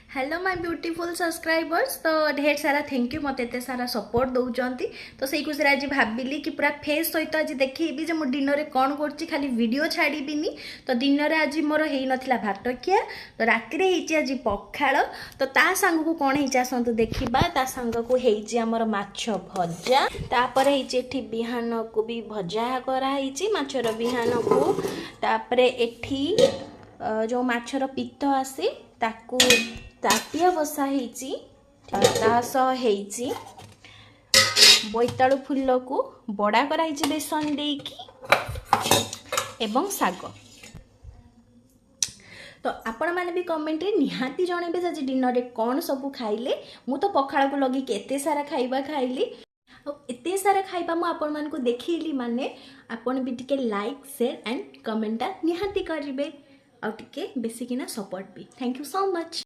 Hello my beautiful subscribers. तो ढेर सारा थैंक यू मत एत सारा सपोर्ट दौरान। तो से खुशी आज भाविली कि पूरा फेस सहित आज देखी जो मुझे दिन में कौन कर खाली वीडियो छाड़बीनी। तो दिन में आज मोर हो नाला भात खिया, तो राति आज पखाड़। तो ता सांग को कौन है आसतु देखा, सांग को होमर माछ भजा, तापर होती बिहान को भी भजा कराई माछर बिहान को। तापर एठी जो माछर पीत आसे ताकू ताटिया बसा होती बोईतालु फुल को बड़ा कराई बेसन देकी एवं साग। तो आपण मैंने भी कमेंट रे निहाती जणेबे आज डिनर रे कौन सब खाइले। मु तो पखाड़ को लगी केते सारा खाइबा खाइली। एते सारा खाइबा मु आपण मान को देखैली माने आपण भी टिके लाइक शेयर एंड कमेंटा निहाती करिवे, और टिके बेसी किना सपोर्ट भी। Thank you so much.